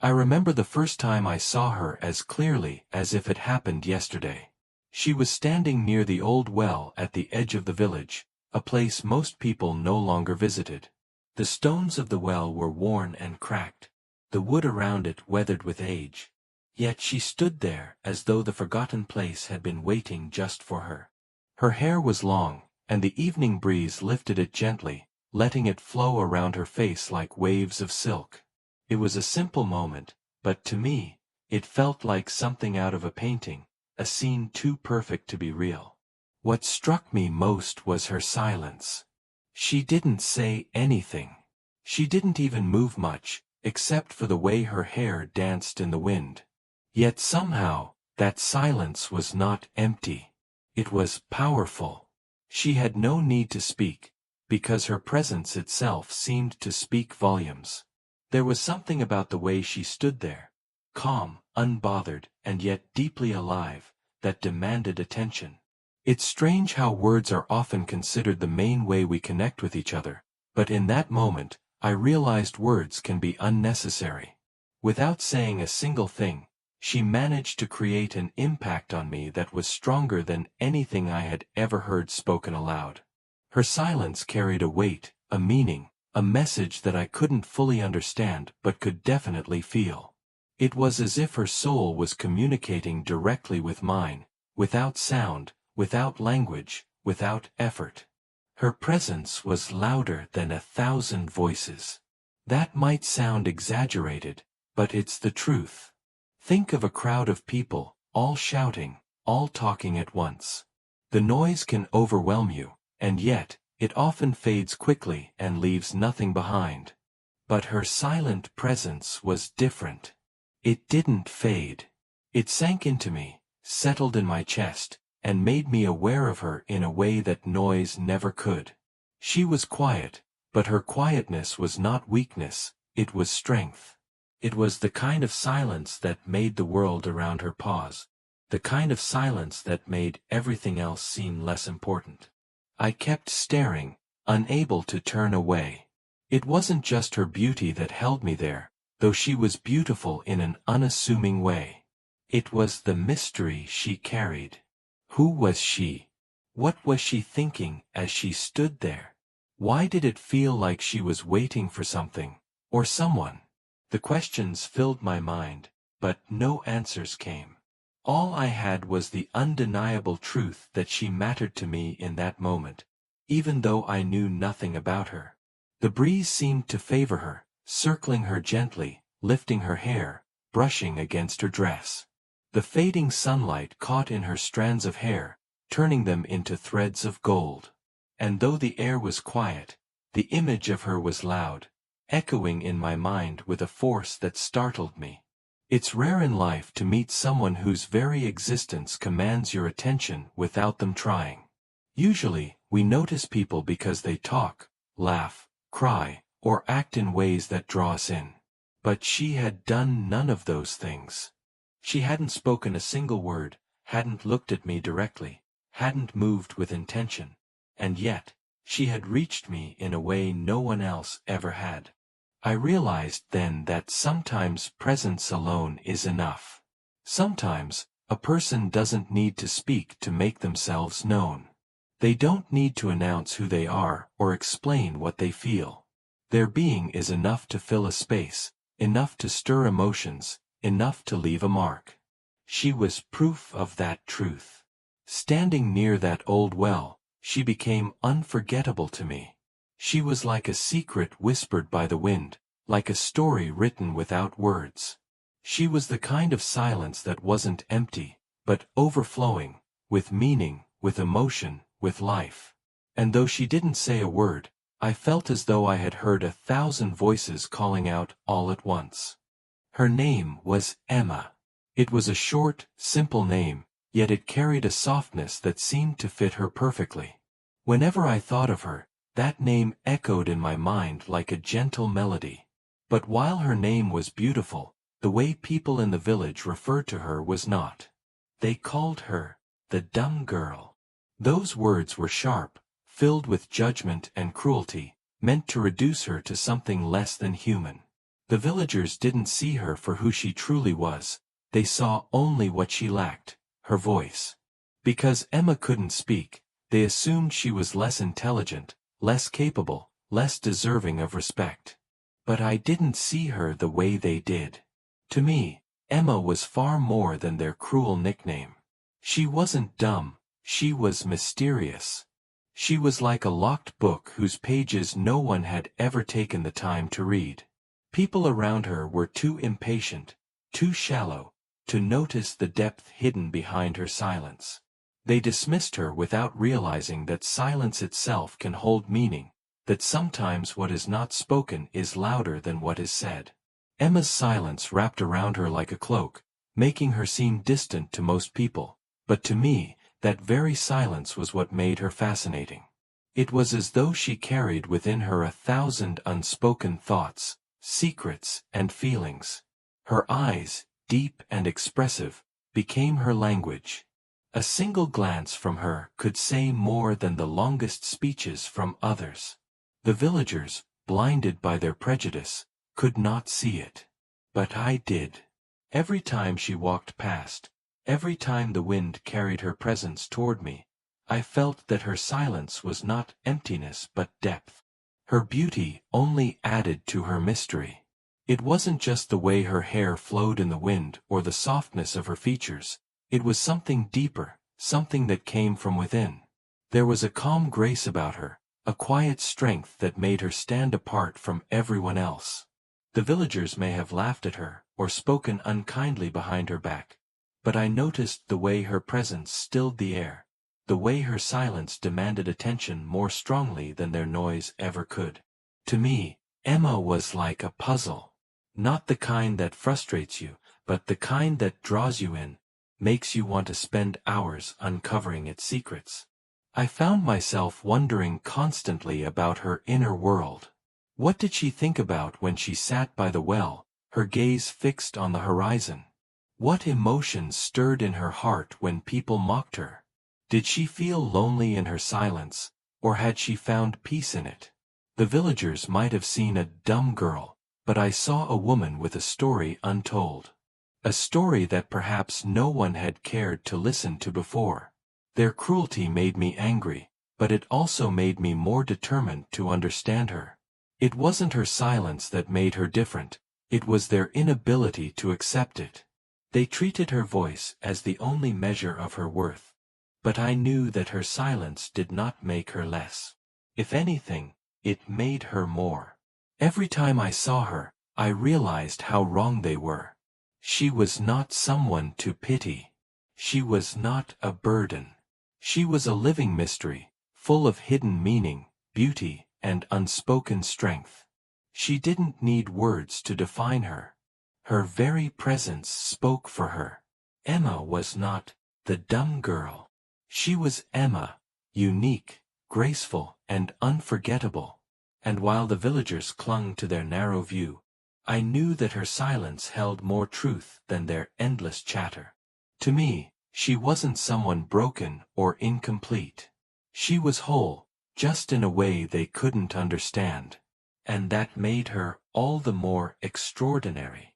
I remember the first time I saw her as clearly as if it happened yesterday. She was standing near the old well at the edge of the village, a place most people no longer visited. The stones of the well were worn and cracked, the wood around it weathered with age. Yet she stood there as though the forgotten place had been waiting just for her. Her hair was long, and the evening breeze lifted it gently, letting it flow around her face like waves of silk. It was a simple moment, but to me, it felt like something out of a painting, a scene too perfect to be real. What struck me most was her silence. She didn't say anything. She didn't even move much, except for the way her hair danced in the wind. Yet somehow, that silence was not empty. It was powerful. She had no need to speak, because her presence itself seemed to speak volumes. There was something about the way she stood there, calm, unbothered, and yet deeply alive, that demanded attention. It's strange how words are often considered the main way we connect with each other, but in that moment, I realized words can be unnecessary. Without saying a single thing, she managed to create an impact on me that was stronger than anything I had ever heard spoken aloud. Her silence carried a weight, a meaning, a message that I couldn't fully understand but could definitely feel. It was as if her soul was communicating directly with mine, without sound, without language, without effort. Her presence was louder than 1,000 voices. That might sound exaggerated, but it's the truth. Think of a crowd of people, all shouting, all talking at once. The noise can overwhelm you, and yet, it often fades quickly and leaves nothing behind. But her silent presence was different. It didn't fade. It sank into me, settled in my chest, and made me aware of her in a way that noise never could. She was quiet, but her quietness was not weakness, it was strength. It was the kind of silence that made the world around her pause, the kind of silence that made everything else seem less important. I kept staring, unable to turn away. It wasn't just her beauty that held me there, though she was beautiful in an unassuming way. It was the mystery she carried. Who was she? What was she thinking as she stood there? Why did it feel like she was waiting for something, or someone? The questions filled my mind, but no answers came. All I had was the undeniable truth that she mattered to me in that moment, even though I knew nothing about her. The breeze seemed to favor her, circling her gently, lifting her hair, brushing against her dress. The fading sunlight caught in her strands of hair, turning them into threads of gold. And though the air was quiet, the image of her was loud, echoing in my mind with a force that startled me. It's rare in life to meet someone whose very existence commands your attention without them trying. Usually, we notice people because they talk, laugh, cry, or act in ways that draw us in. But she had done none of those things. She hadn't spoken a single word, hadn't looked at me directly, hadn't moved with intention, and yet, she had reached me in a way no one else ever had. I realized then that sometimes presence alone is enough. Sometimes, a person doesn't need to speak to make themselves known. They don't need to announce who they are or explain what they feel. Their being is enough to fill a space, enough to stir emotions, enough to leave a mark. She was proof of that truth. Standing near that old well, she became unforgettable to me. She was like a secret whispered by the wind, like a story written without words. She was the kind of silence that wasn't empty, but overflowing, with meaning, with emotion, with life. And though she didn't say a word, I felt as though I had heard 1,000 voices calling out all at once. Her name was Emma. It was a short, simple name, yet it carried a softness that seemed to fit her perfectly. Whenever I thought of her, that name echoed in my mind like a gentle melody. But while her name was beautiful, the way people in the village referred to her was not. They called her the dumb girl. Those words were sharp, filled with judgment and cruelty, meant to reduce her to something less than human. The villagers didn't see her for who she truly was, they saw only what she lacked, her voice. Because Emma couldn't speak, they assumed she was less intelligent, less capable, less deserving of respect. But I didn't see her the way they did. To me, Emma was far more than their cruel nickname. She wasn't dumb, she was mysterious. She was like a locked book whose pages no one had ever taken the time to read. People around her were too impatient, too shallow, to notice the depth hidden behind her silence. They dismissed her without realizing that silence itself can hold meaning, that sometimes what is not spoken is louder than what is said. Emma's silence wrapped around her like a cloak, making her seem distant to most people, but to me, that very silence was what made her fascinating. It was as though she carried within her 1,000 unspoken thoughts, secrets, and feelings. Her eyes, deep and expressive, became her language. A single glance from her could say more than the longest speeches from others. The villagers, blinded by their prejudice, could not see it. But I did. Every time she walked past, every time the wind carried her presence toward me, I felt that her silence was not emptiness but depth. Her beauty only added to her mystery. It wasn't just the way her hair flowed in the wind or the softness of her features, it was something deeper, something that came from within. There was a calm grace about her, a quiet strength that made her stand apart from everyone else. The villagers may have laughed at her, or spoken unkindly behind her back, but I noticed the way her presence stilled the air, the way her silence demanded attention more strongly than their noise ever could. To me, Emma was like a puzzle. Not the kind that frustrates you, but the kind that draws you in, makes you want to spend hours uncovering its secrets. I found myself wondering constantly about her inner world. What did she think about when she sat by the well, her gaze fixed on the horizon? What emotions stirred in her heart when people mocked her? Did she feel lonely in her silence, or had she found peace in it? The villagers might have seen a dumb girl, but I saw a woman with a story untold. A story that perhaps no one had cared to listen to before. Their cruelty made me angry, but it also made me more determined to understand her. It wasn't her silence that made her different, it was their inability to accept it. They treated her voice as the only measure of her worth. But I knew that her silence did not make her less. If anything, it made her more. Every time I saw her, I realized how wrong they were. She was not someone to pity. She was not a burden. She was a living mystery, full of hidden meaning, beauty, and unspoken strength. She didn't need words to define her. Her very presence spoke for her. Emma was not the dumb girl. She was Emma, unique, graceful, and unforgettable. And while the villagers clung to their narrow view, I knew that her silence held more truth than their endless chatter. To me, she wasn't someone broken or incomplete. She was whole, just in a way they couldn't understand. And that made her all the more extraordinary.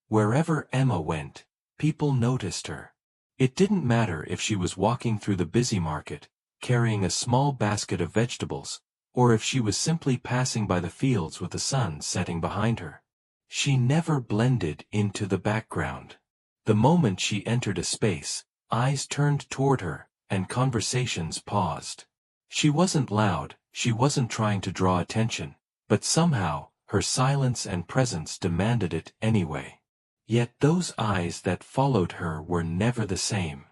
Wherever Emma went, people noticed her. It didn't matter if she was walking through the busy market, carrying a small basket of vegetables, or if she was simply passing by the fields with the sun setting behind her. She never blended into the background. The moment she entered a space, eyes turned toward her, and conversations paused. She wasn't loud, she wasn't trying to draw attention, but somehow, her silence and presence demanded it anyway. Yet those eyes that followed her were never the same.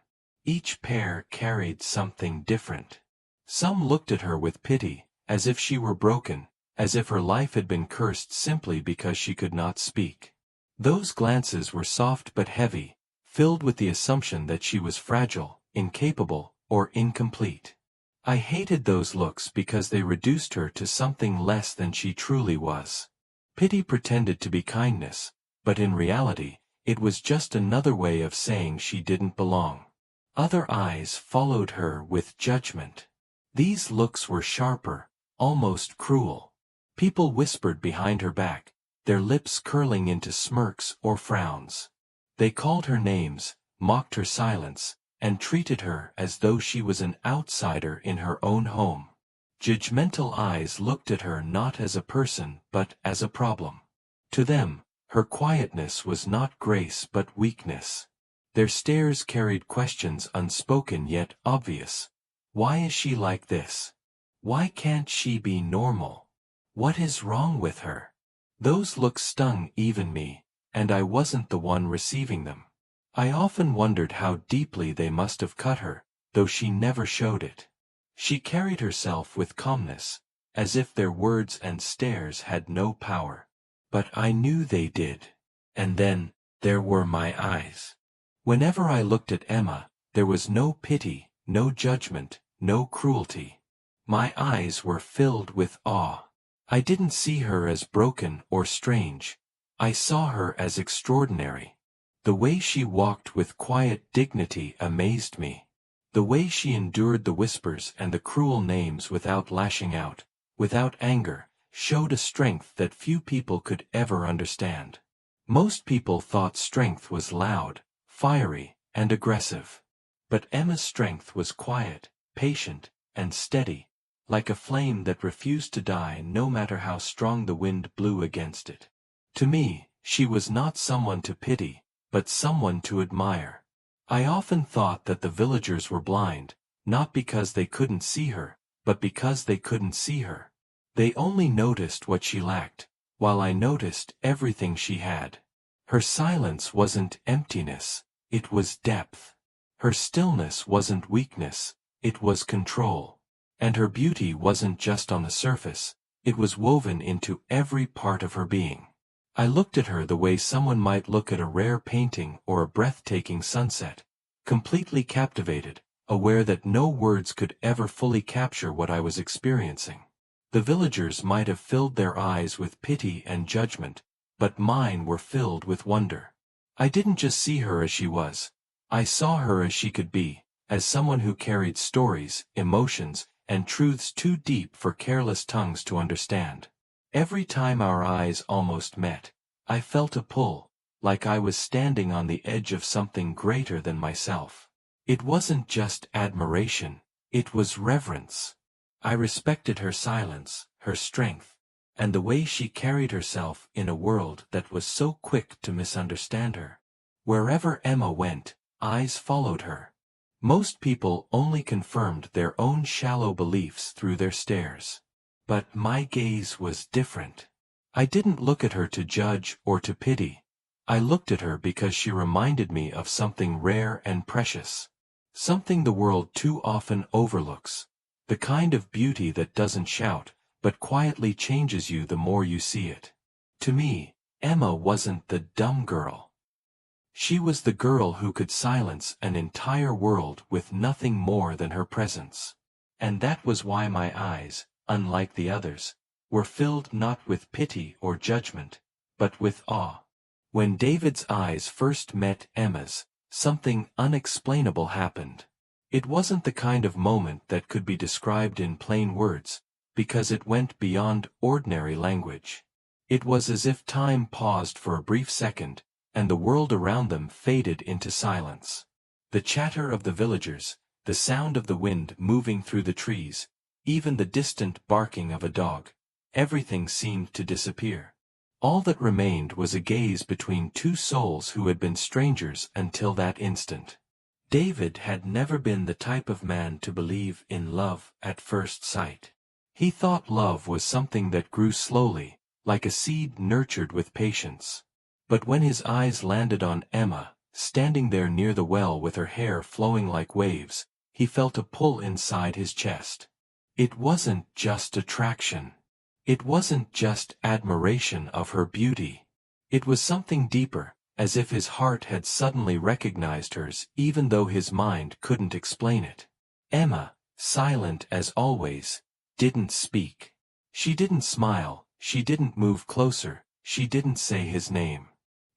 Each pair carried something different. Some looked at her with pity, as if she were broken, as if her life had been cursed simply because she could not speak. Those glances were soft but heavy, filled with the assumption that she was fragile, incapable, or incomplete. I hated those looks because they reduced her to something less than she truly was. Pity pretended to be kindness, but in reality, it was just another way of saying she didn't belong. Other eyes followed her with judgment. These looks were sharper, almost cruel. People whispered behind her back, their lips curling into smirks or frowns. They called her names, mocked her silence, and treated her as though she was an outsider in her own home. Judgmental eyes looked at her not as a person but as a problem. To them, her quietness was not grace but weakness. Their stares carried questions unspoken yet obvious. Why is she like this? Why can't she be normal? What is wrong with her? Those looks stung even me, and I wasn't the one receiving them. I often wondered how deeply they must have cut her, though she never showed it. She carried herself with calmness, as if their words and stares had no power. But I knew they did. And then, there were my eyes. Whenever I looked at Emma, there was no pity, no judgment, no cruelty. My eyes were filled with awe. I didn't see her as broken or strange. I saw her as extraordinary. The way she walked with quiet dignity amazed me. The way she endured the whispers and the cruel names without lashing out, without anger, showed a strength that few people could ever understand. Most people thought strength was loud, fiery, and aggressive. But Emma's strength was quiet, patient, and steady, like a flame that refused to die no matter how strong the wind blew against it. To me, she was not someone to pity, but someone to admire. I often thought that the villagers were blind, not because they couldn't see her, but because they couldn't see her. They only noticed what she lacked, while I noticed everything she had. Her silence wasn't emptiness, it was depth. Her stillness wasn't weakness, it was control. And her beauty wasn't just on the surface, it was woven into every part of her being. I looked at her the way someone might look at a rare painting or a breathtaking sunset, completely captivated, aware that no words could ever fully capture what I was experiencing. The villagers might have filled their eyes with pity and judgment, but mine were filled with wonder. I didn't just see her as she was. I saw her as she could be, as someone who carried stories, emotions, and truths too deep for careless tongues to understand. Every time our eyes almost met, I felt a pull, like I was standing on the edge of something greater than myself. It wasn't just admiration, it was reverence. I respected her silence, her strength, and the way she carried herself in a world that was so quick to misunderstand her. Wherever Emma went, eyes followed her. Most people only confirmed their own shallow beliefs through their stares. But my gaze was different. I didn't look at her to judge or to pity. I looked at her because she reminded me of something rare and precious. Something the world too often overlooks. The kind of beauty that doesn't shout, but quietly changes you the more you see it. To me, Emma wasn't the dumb girl. She was the girl who could silence an entire world with nothing more than her presence. And that was why my eyes, unlike the others, were filled not with pity or judgment, but with awe. When David's eyes first met Emma's, something unexplainable happened. It wasn't the kind of moment that could be described in plain words, because it went beyond ordinary language. It was as if time paused for a brief second, and the world around them faded into silence. The chatter of the villagers, the sound of the wind moving through the trees, even the distant barking of a dog, everything seemed to disappear. All that remained was a gaze between two souls who had been strangers until that instant. David had never been the type of man to believe in love at first sight. He thought love was something that grew slowly, like a seed nurtured with patience. But when his eyes landed on Emma, standing there near the well with her hair flowing like waves, he felt a pull inside his chest. It wasn't just attraction. It wasn't just admiration of her beauty. It was something deeper, as if his heart had suddenly recognized hers even though his mind couldn't explain it. Emma, silent as always, didn't speak. She didn't smile, she didn't move closer, she didn't say his name.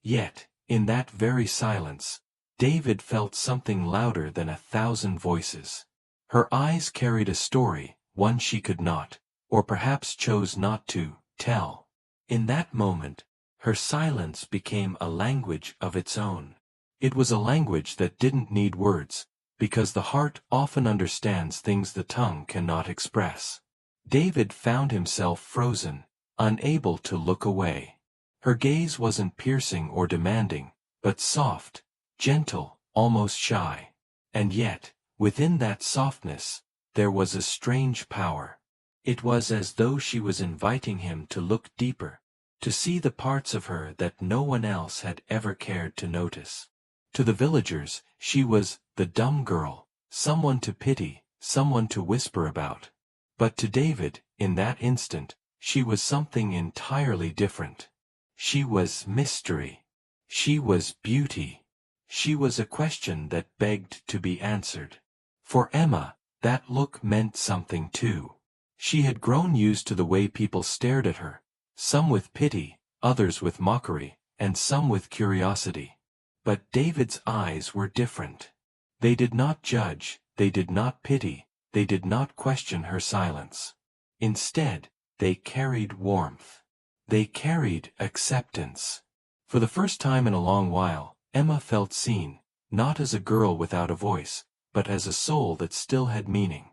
Yet, in that very silence, David felt something louder than 1,000 voices. Her eyes carried a story, one she could not, or perhaps chose not to, tell. In that moment, Her silence became a language of its own. It was a language that didn't need words, because the heart often understands things the tongue cannot express. David found himself frozen, unable to look away. Her gaze wasn't piercing or demanding, but soft, gentle, almost shy. And yet, within that softness, there was a strange power. It was as though she was inviting him to look deeper, to see the parts of her that no one else had ever cared to notice. To the villagers, she was the dumb girl, someone to pity, someone to whisper about. But to David, in that instant, she was something entirely different. She was mystery. She was beauty. She was a question that begged to be answered. For Emma, that look meant something too. She had grown used to the way people stared at her, some with pity, others with mockery, and some with curiosity. But David's eyes were different. They did not judge, they did not pity, they did not question her silence. Instead, they carried warmth. They carried acceptance. For the first time in a long while, Emma felt seen, not as a girl without a voice, but as a soul that still had meaning.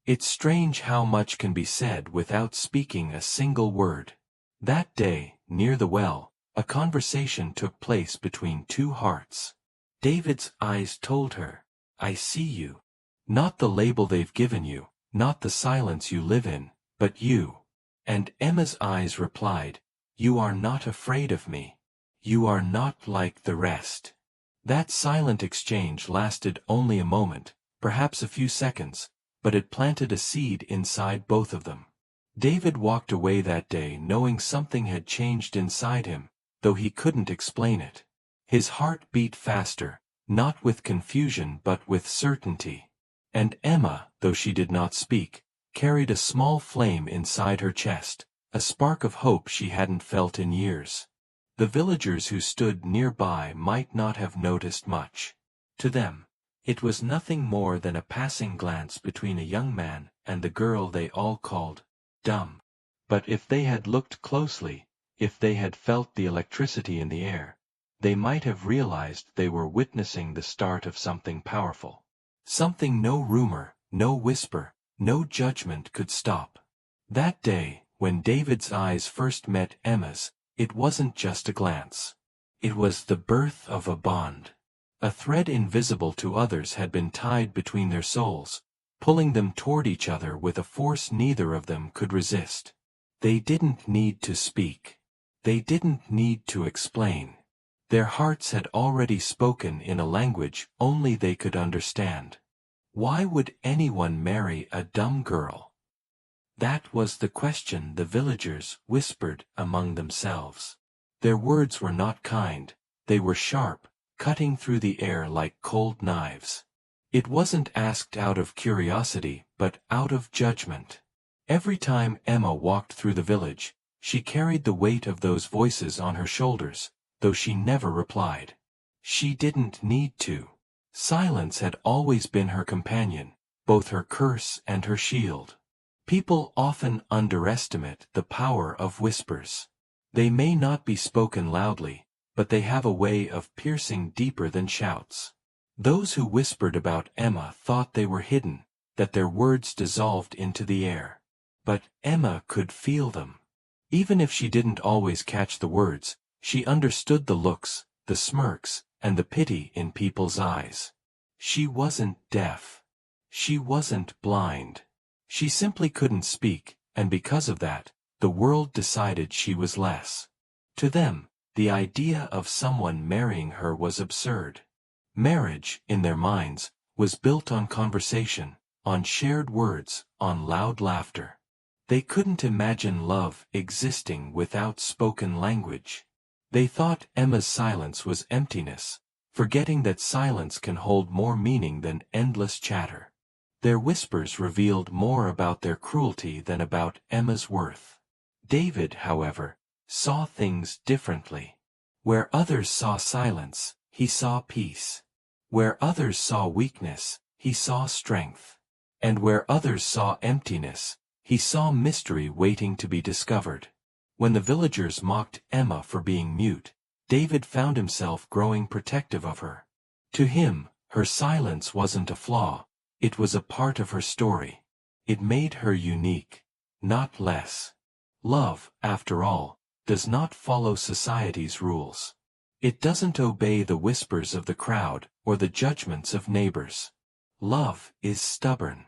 It's strange how much can be said without speaking a single word. That day, near the well, a conversation took place between two hearts. David's eyes told her, "I see you. Not the label they've given you, not the silence you live in, but you." And Emma's eyes replied, "You are not afraid of me. You are not like the rest." That silent exchange lasted only a moment, perhaps a few seconds, but it planted a seed inside both of them. David walked away that day knowing something had changed inside him, though he couldn't explain it. His heart beat faster, not with confusion but with certainty. And Emma, though she did not speak, carried a small flame inside her chest, a spark of hope she hadn't felt in years. The villagers who stood nearby might not have noticed much. To them, it was nothing more than a passing glance between a young man and the girl they all called dumb. But if they had looked closely, if they had felt the electricity in the air, they might have realized they were witnessing the start of something powerful. Something no rumor, no whisper, no judgment could stop. That day, when David's eyes first met Emma's, it wasn't just a glance. It was the birth of a bond. A thread invisible to others had been tied between their souls, pulling them toward each other with a force neither of them could resist. They didn't need to speak. They didn't need to explain. Their hearts had already spoken in a language only they could understand. Why would anyone marry a dumb girl? That was the question the villagers whispered among themselves. Their words were not kind, they were sharp, cutting through the air like cold knives. It wasn't asked out of curiosity, but out of judgment. Every time Emma walked through the village, she carried the weight of those voices on her shoulders, though she never replied. She didn't need to. Silence had always been her companion, both her curse and her shield. People often underestimate the power of whispers. They may not be spoken loudly, but they have a way of piercing deeper than shouts. Those who whispered about Emma thought they were hidden, that their words dissolved into the air. But Emma could feel them. Even if she didn't always catch the words, she understood the looks, the smirks, and the pity in people's eyes. She wasn't deaf. She wasn't blind. She simply couldn't speak, and because of that, the world decided she was less. To them, the idea of someone marrying her was absurd. Marriage, in their minds, was built on conversation, on shared words, on loud laughter. They couldn't imagine love existing without spoken language. They thought Emma's silence was emptiness, forgetting that silence can hold more meaning than endless chatter. Their whispers revealed more about their cruelty than about Emma's worth. David, however, saw things differently. Where others saw silence, he saw peace. Where others saw weakness, he saw strength. And where others saw emptiness, he saw mystery waiting to be discovered. When the villagers mocked Emma for being mute, David found himself growing protective of her. To him, her silence wasn't a flaw, it was a part of her story. It made her unique, not less. Love, after all, does not follow society's rules. It doesn't obey the whispers of the crowd or the judgments of neighbors. Love is stubborn.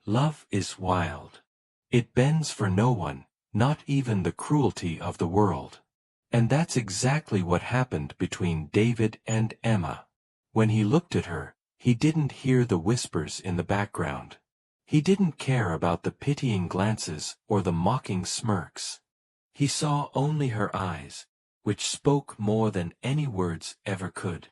Love is wild. It bends for no one, not even the cruelty of the world. And that's exactly what happened between David and Emma. When he looked at her, he didn't hear the whispers in the background. He didn't care about the pitying glances or the mocking smirks. He saw only her eyes, which spoke more than any words ever could.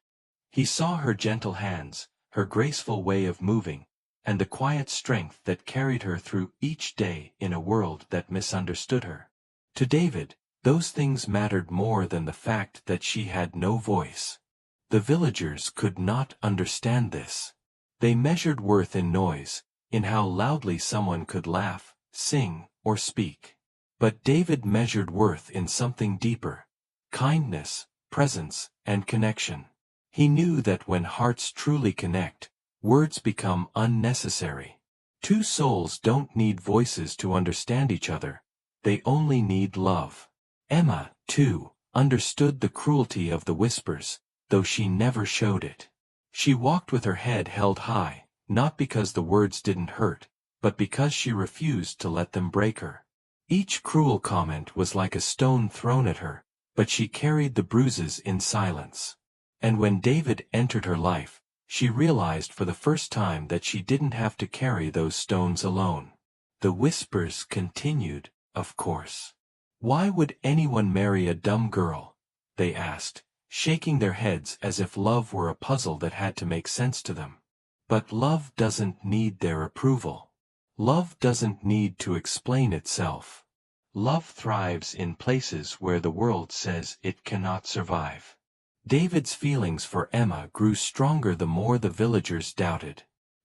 He saw her gentle hands, her graceful way of moving, and the quiet strength that carried her through each day in a world that misunderstood her. To David, those things mattered more than the fact that she had no voice. The villagers could not understand this. They measured worth in noise, in how loudly someone could laugh, sing, or speak. But David measured worth in something deeper: kindness, presence, and connection. He knew that when hearts truly connect, words become unnecessary. Two souls don't need voices to understand each other, they only need love. Emma, too, understood the cruelty of the whispers, though she never showed it. She walked with her head held high, not because the words didn't hurt, but because she refused to let them break her. Each cruel comment was like a stone thrown at her, but she carried the bruises in silence. And when David entered her life, she realized for the first time that she didn't have to carry those stones alone. The whispers continued, of course. Why would anyone marry a dumb girl? They asked, shaking their heads as if love were a puzzle that had to make sense to them. But love doesn't need their approval. Love doesn't need to explain itself. Love thrives in places where the world says it cannot survive. David's feelings for Emma grew stronger the more the villagers doubted.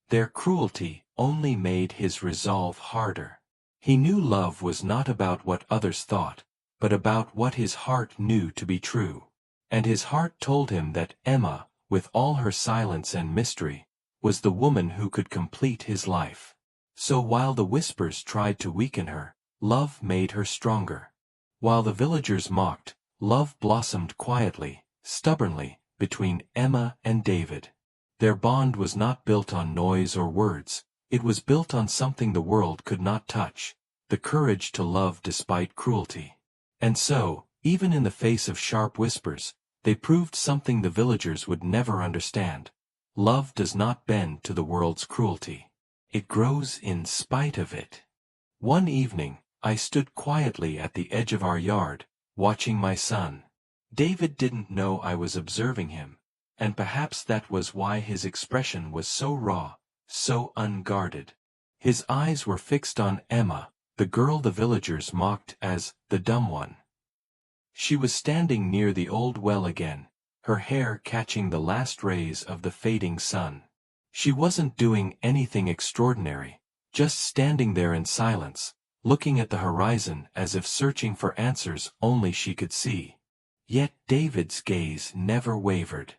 Their cruelty only made his resolve harder. He knew love was not about what others thought, but about what his heart knew to be true. And his heart told him that Emma, with all her silence and mystery, was the woman who could complete his life. So while the whispers tried to weaken her, love made her stronger. While the villagers mocked, love blossomed quietly, stubbornly, between Emma and David. Their bond was not built on noise or words, it was built on something the world could not touch: the courage to love despite cruelty. And so, even in the face of sharp whispers, they proved something the villagers would never understand: love does not bend to the world's cruelty. It grows in spite of it. One evening, I stood quietly at the edge of our yard, watching my son. David didn't know I was observing him, and perhaps that was why his expression was so raw, so unguarded. His eyes were fixed on Emma, the girl the villagers mocked as the dumb one. She was standing near the old well again, her hair catching the last rays of the fading sun. She wasn't doing anything extraordinary, just standing there in silence, looking at the horizon as if searching for answers only she could see. Yet David's gaze never wavered.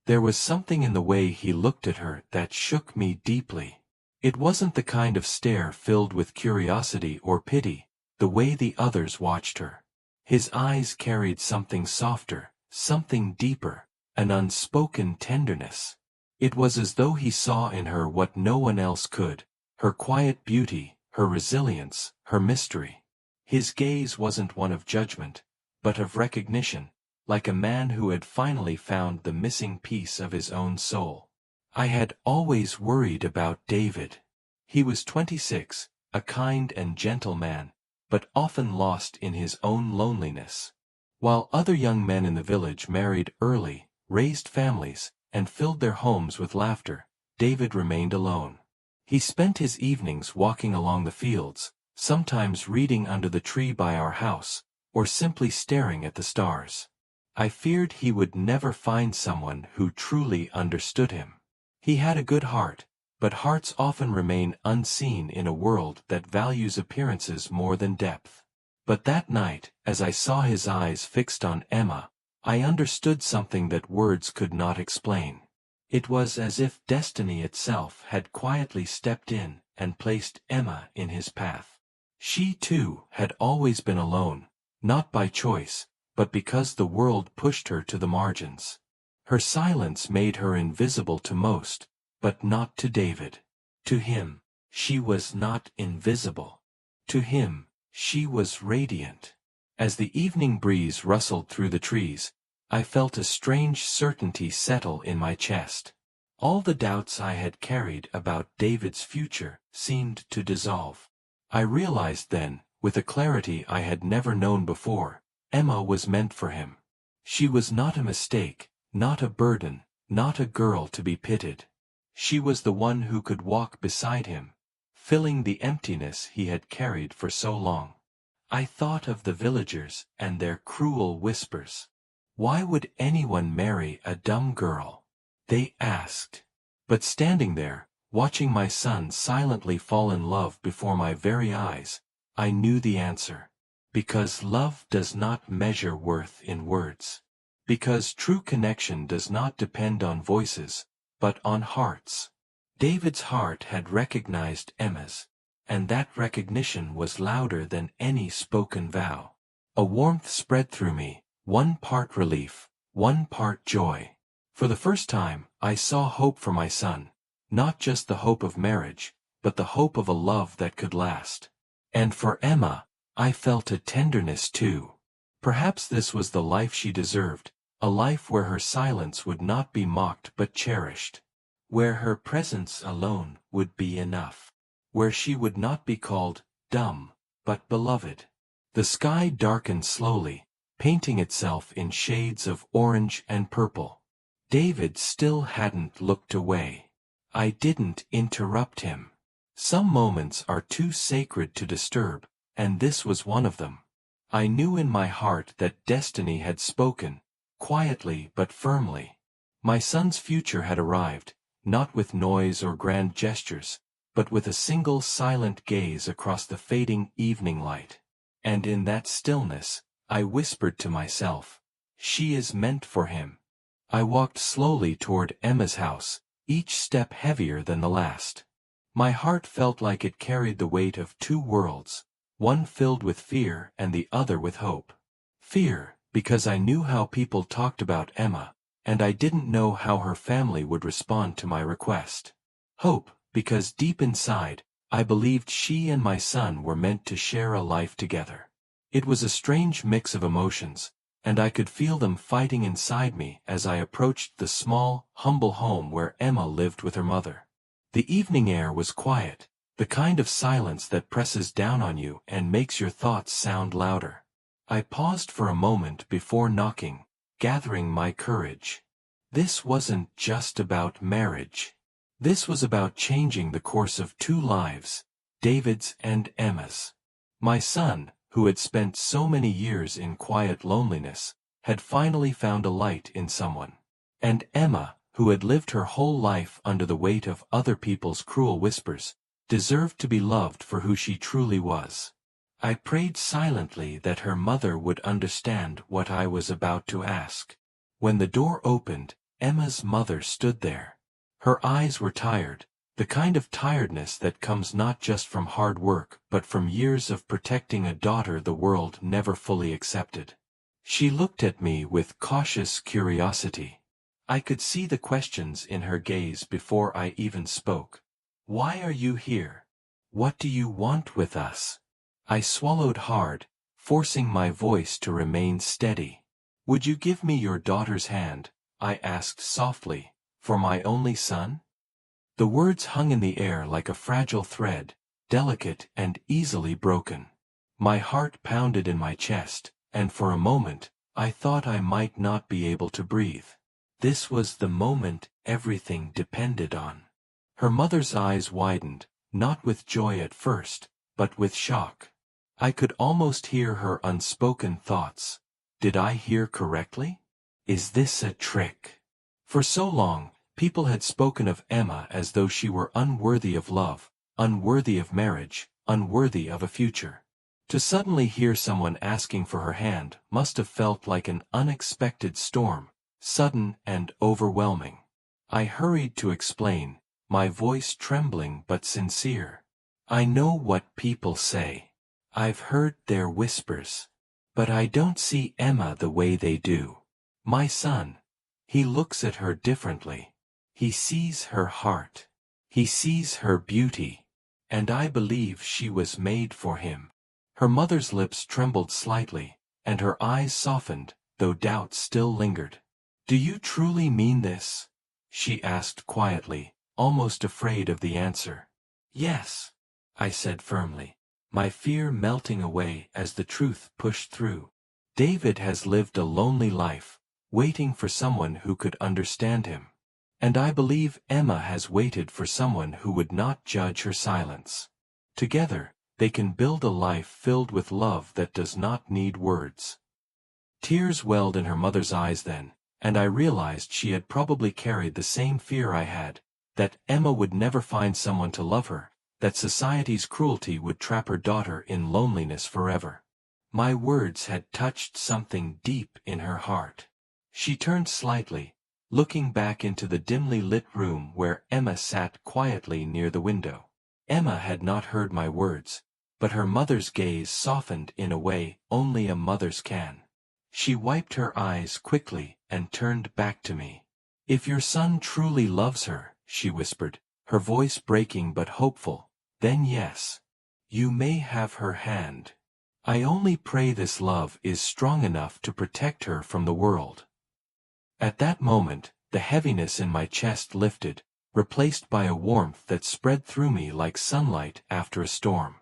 There was something in the way he looked at her that shook me deeply. It wasn't the kind of stare filled with curiosity or pity, the way the others watched her. His eyes carried something softer, something deeper, an unspoken tenderness. It was as though he saw in her what no one else could: her quiet beauty, her resilience, her mystery. His gaze wasn't one of judgment, but of recognition, like a man who had finally found the missing piece of his own soul. I had always worried about David. He was 26, a kind and gentle man, but often lost in his own loneliness. While other young men in the village married early, raised families, and filled their homes with laughter, David remained alone. He spent his evenings walking along the fields, sometimes reading under the tree by our house, or simply staring at the stars. I feared he would never find someone who truly understood him. He had a good heart, but hearts often remain unseen in a world that values appearances more than depth. But that night, as I saw his eyes fixed on Emma, I understood something that words could not explain. It was as if destiny itself had quietly stepped in and placed Emma in his path. She, too, had always been alone, not by choice, but because the world pushed her to the margins. Her silence made her invisible to most, but not to David. To him, she was not invisible. To him, she was radiant. As the evening breeze rustled through the trees, I felt a strange certainty settle in my chest. All the doubts I had carried about David's future seemed to dissolve. I realized then, with a clarity I had never known before, Emma was meant for him. She was not a mistake, not a burden, not a girl to be pitied. She was the one who could walk beside him, filling the emptiness he had carried for so long. I thought of the villagers and their cruel whispers. Why would anyone marry a dumb girl? They asked. But standing there, watching my son silently fall in love before my very eyes, I knew the answer. Because love does not measure worth in words. Because true connection does not depend on voices, but on hearts. David's heart had recognized Emma's, and that recognition was louder than any spoken vow. A warmth spread through me, one part relief, one part joy. For the first time, I saw hope for my son, not just the hope of marriage, but the hope of a love that could last. And for Emma, I felt a tenderness too. Perhaps this was the life she deserved, a life where her silence would not be mocked but cherished. Where her presence alone would be enough. Where she would not be called dumb, but beloved. The sky darkened slowly, painting itself in shades of orange and purple. David still hadn't looked away. I didn't interrupt him. Some moments are too sacred to disturb, and this was one of them. I knew in my heart that destiny had spoken, quietly but firmly. My son's future had arrived, not with noise or grand gestures, but with a single silent gaze across the fading evening light. And in that stillness, I whispered to myself, "She is meant for him." I walked slowly toward Emma's house, each step heavier than the last. My heart felt like it carried the weight of two worlds, one filled with fear and the other with hope. Fear, because I knew how people talked about Emma, and I didn't know how her family would respond to my request. Hope, because deep inside, I believed she and my son were meant to share a life together. It was a strange mix of emotions, and I could feel them fighting inside me as I approached the small, humble home where Emma lived with her mother. The evening air was quiet, the kind of silence that presses down on you and makes your thoughts sound louder. I paused for a moment before knocking, gathering my courage. This wasn't just about marriage. This was about changing the course of two lives, David's and Emma's. My son, who had spent so many years in quiet loneliness, had finally found a light in someone. And Emma, who had lived her whole life under the weight of other people's cruel whispers, deserved to be loved for who she truly was. I prayed silently that her mother would understand what I was about to ask. When the door opened, Emma's mother stood there. Her eyes were tired, the kind of tiredness that comes not just from hard work but from years of protecting a daughter the world never fully accepted. She looked at me with cautious curiosity. I could see the questions in her gaze before I even spoke. "Why are you here? What do you want with us?" I swallowed hard, forcing my voice to remain steady. "Would you give me your daughter's hand?" I asked softly, "for my only son?" The words hung in the air like a fragile thread, delicate and easily broken. My heart pounded in my chest, and for a moment, I thought I might not be able to breathe. This was the moment everything depended on. Her mother's eyes widened, not with joy at first, but with shock. I could almost hear her unspoken thoughts. Did I hear correctly? Is this a trick? For so long, people had spoken of Emma as though she were unworthy of love, unworthy of marriage, unworthy of a future. To suddenly hear someone asking for her hand must have felt like an unexpected storm, sudden and overwhelming. I hurried to explain, my voice trembling but sincere. I know what people say. I've heard their whispers. But I don't see Emma the way they do. My son. He looks at her differently. He sees her heart. He sees her beauty. And I believe she was made for him. Her mother's lips trembled slightly, and her eyes softened, though doubt still lingered. Do you truly mean this? She asked quietly, almost afraid of the answer. Yes, I said firmly, my fear melting away as the truth pushed through. David has lived a lonely life, waiting for someone who could understand him. And I believe Emma has waited for someone who would not judge her silence. Together, they can build a life filled with love that does not need words. Tears welled in her mother's eyes then, and I realized she had probably carried the same fear I had, that Emma would never find someone to love her, that society's cruelty would trap her daughter in loneliness forever. My words had touched something deep in her heart. She turned slightly, looking back into the dimly lit room where Emma sat quietly near the window. Emma had not heard my words, but her mother's gaze softened in a way only a mother's can. She wiped her eyes quickly and turned back to me. If your son truly loves her, she whispered, her voice breaking but hopeful, then yes. You may have her hand. I only pray this love is strong enough to protect her from the world. At that moment, the heaviness in my chest lifted, replaced by a warmth that spread through me like sunlight after a storm.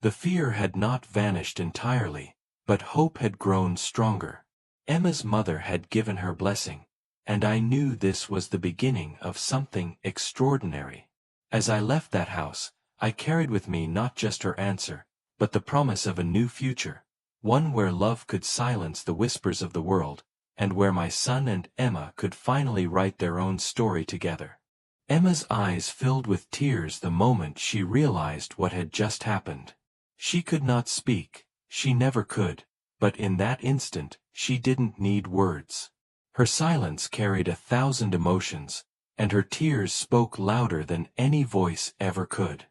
The fear had not vanished entirely, but hope had grown stronger. Emma's mother had given her blessing, and I knew this was the beginning of something extraordinary. As I left that house, I carried with me not just her answer, but the promise of a new future, one where love could silence the whispers of the world, and where my son and Emma could finally write their own story together. Emma's eyes filled with tears the moment she realized what had just happened. She could not speak, she never could, but in that instant, she didn't need words. Her silence carried 1,000 emotions, and her tears spoke louder than any voice ever could.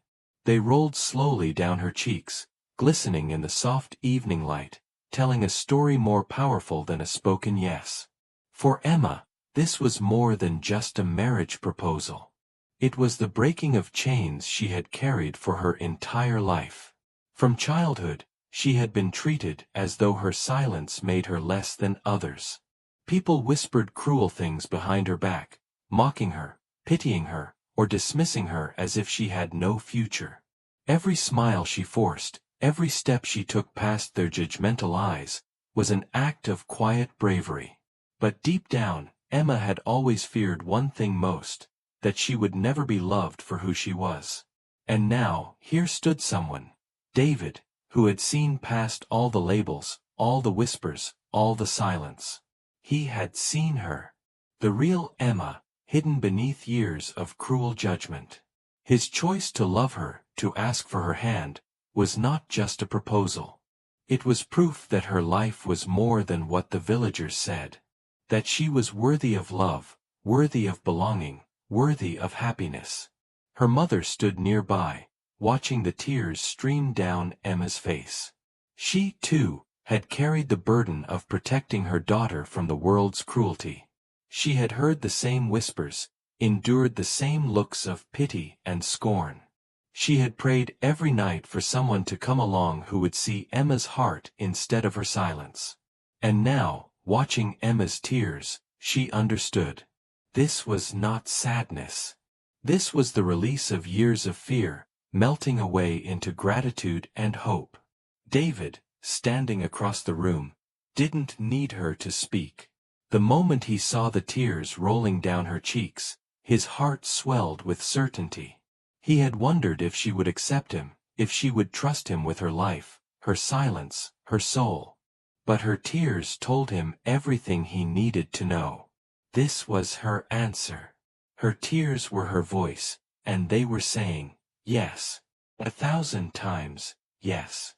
They rolled slowly down her cheeks, glistening in the soft evening light, telling a story more powerful than a spoken yes. For Emma, this was more than just a marriage proposal. It was the breaking of chains she had carried for her entire life. From childhood, she had been treated as though her silence made her less than others. People whispered cruel things behind her back, mocking her, pitying her, or dismissing her as if she had no future. Every smile she forced, every step she took past their judgmental eyes, was an act of quiet bravery. But deep down, Emma had always feared one thing most, that she would never be loved for who she was. And now, here stood someone, David, who had seen past all the labels, all the whispers, all the silence. He had seen her. The real Emma, hidden beneath years of cruel judgment. His choice to love her, to ask for her hand, was not just a proposal. It was proof that her life was more than what the villagers said. That she was worthy of love, worthy of belonging, worthy of happiness. Her mother stood nearby, watching the tears stream down Emma's face. She, too, had carried the burden of protecting her daughter from the world's cruelty. She had heard the same whispers, endured the same looks of pity and scorn. She had prayed every night for someone to come along who would see Emma's heart instead of her silence. And now, watching Emma's tears, she understood. This was not sadness. This was the release of years of fear, melting away into gratitude and hope. David, standing across the room, didn't need her to speak. The moment he saw the tears rolling down her cheeks, his heart swelled with certainty. He had wondered if she would accept him, if she would trust him with her life, her silence, her soul. But her tears told him everything he needed to know. This was her answer. Her tears were her voice, and they were saying, yes. 1,000 times, yes.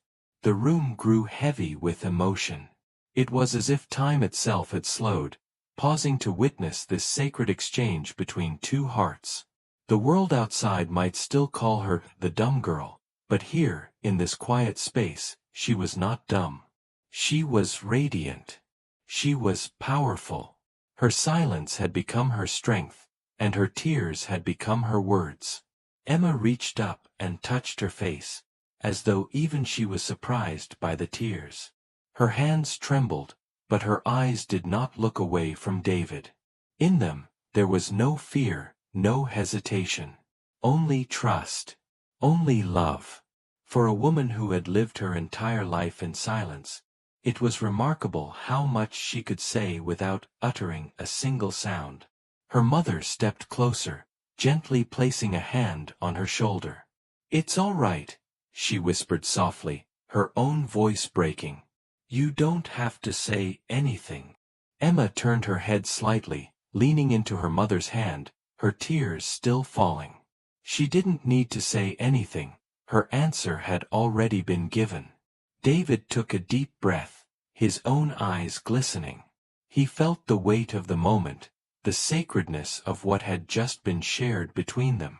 The room grew heavy with emotion. It was as if time itself had slowed, pausing to witness this sacred exchange between two hearts. The world outside might still call her the dumb girl, but here, in this quiet space, she was not dumb. She was radiant. She was powerful. Her silence had become her strength, and her tears had become her words. Emma reached up and touched her face, as though even she was surprised by the tears. Her hands trembled, but her eyes did not look away from David. In them, there was no fear, no hesitation. Only trust. Only love. For a woman who had lived her entire life in silence, it was remarkable how much she could say without uttering a single sound. Her mother stepped closer, gently placing a hand on her shoulder. "It's all right," she whispered softly, her own voice breaking. "You don't have to say anything." Emma turned her head slightly, leaning into her mother's hand, her tears still falling. She didn't need to say anything, her answer had already been given. David took a deep breath, his own eyes glistening. He felt the weight of the moment, the sacredness of what had just been shared between them.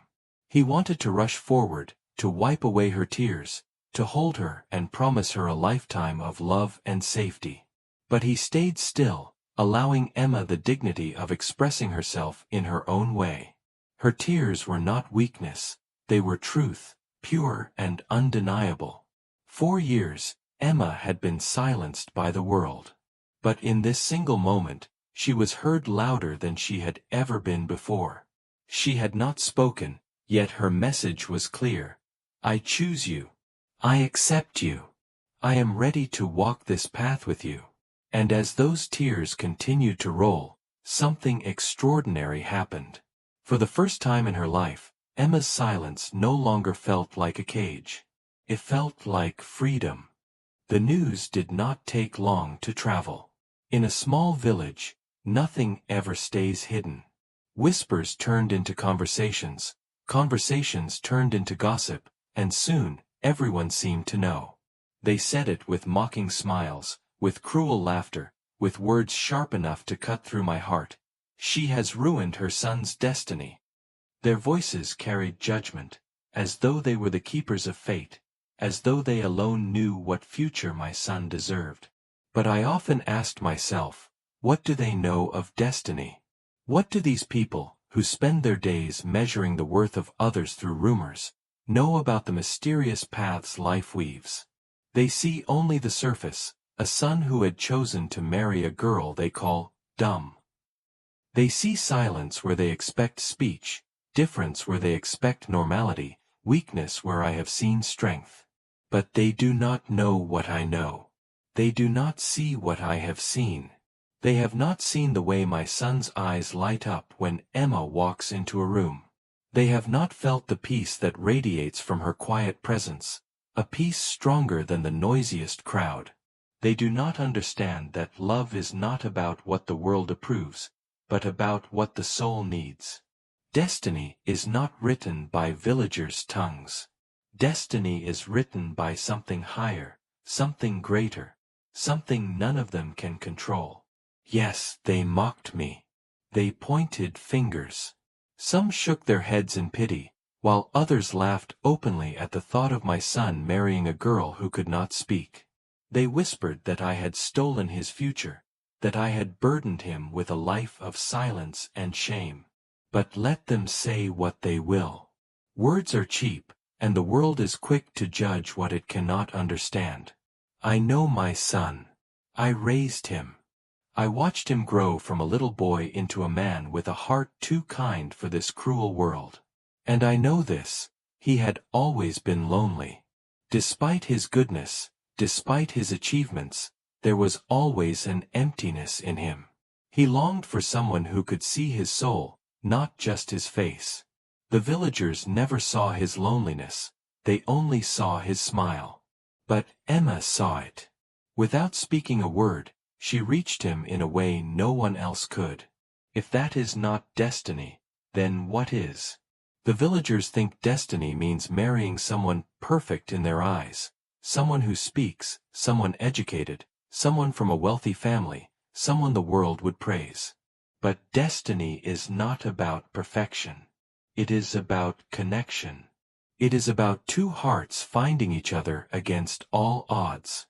He wanted to rush forward, to wipe away her tears, to hold her and promise her a lifetime of love and safety. But he stayed still, allowing Emma the dignity of expressing herself in her own way. Her tears were not weakness, they were truth, pure and undeniable. 4 years, Emma had been silenced by the world. But in this single moment, she was heard louder than she had ever been before. She had not spoken, yet her message was clear. "I choose you. I accept you. I am ready to walk this path with you." And as those tears continued to roll, something extraordinary happened. For the first time in her life, Emma's silence no longer felt like a cage. It felt like freedom. The news did not take long to travel. In a small village, nothing ever stays hidden. Whispers turned into conversations, conversations turned into gossip, and soon, everyone seemed to know. They said it with mocking smiles, with cruel laughter, with words sharp enough to cut through my heart. "She has ruined her son's destiny." Their voices carried judgment, as though they were the keepers of fate, as though they alone knew what future my son deserved. But I often asked myself, what do they know of destiny? What do these people, who spend their days measuring the worth of others through rumors, know about the mysterious paths life weaves? They see only the surface, a son who had chosen to marry a girl they call dumb. They see silence where they expect speech, difference where they expect normality, weakness where I have seen strength. But they do not know what I know. They do not see what I have seen. They have not seen the way my son's eyes light up when Emma walks into a room. They have not felt the peace that radiates from her quiet presence, a peace stronger than the noisiest crowd. They do not understand that love is not about what the world approves, but about what the soul needs. Destiny is not written by villagers' tongues. Destiny is written by something higher, something greater, something none of them can control. Yes, they mocked me. They pointed fingers. Some shook their heads in pity, while others laughed openly at the thought of my son marrying a girl who could not speak. They whispered that I had stolen his future, that I had burdened him with a life of silence and shame. But let them say what they will. Words are cheap, and the world is quick to judge what it cannot understand. I know my son. I raised him. I watched him grow from a little boy into a man with a heart too kind for this cruel world. And I know this, he had always been lonely. Despite his goodness, despite his achievements, there was always an emptiness in him. He longed for someone who could see his soul, not just his face. The villagers never saw his loneliness, they only saw his smile. But Emma saw it. Without speaking a word, she reached him in a way no one else could. If that is not destiny, then what is? The villagers think destiny means marrying someone perfect in their eyes, someone who speaks, someone educated, someone from a wealthy family, someone the world would praise. But destiny is not about perfection. It is about connection. It is about two hearts finding each other against all odds.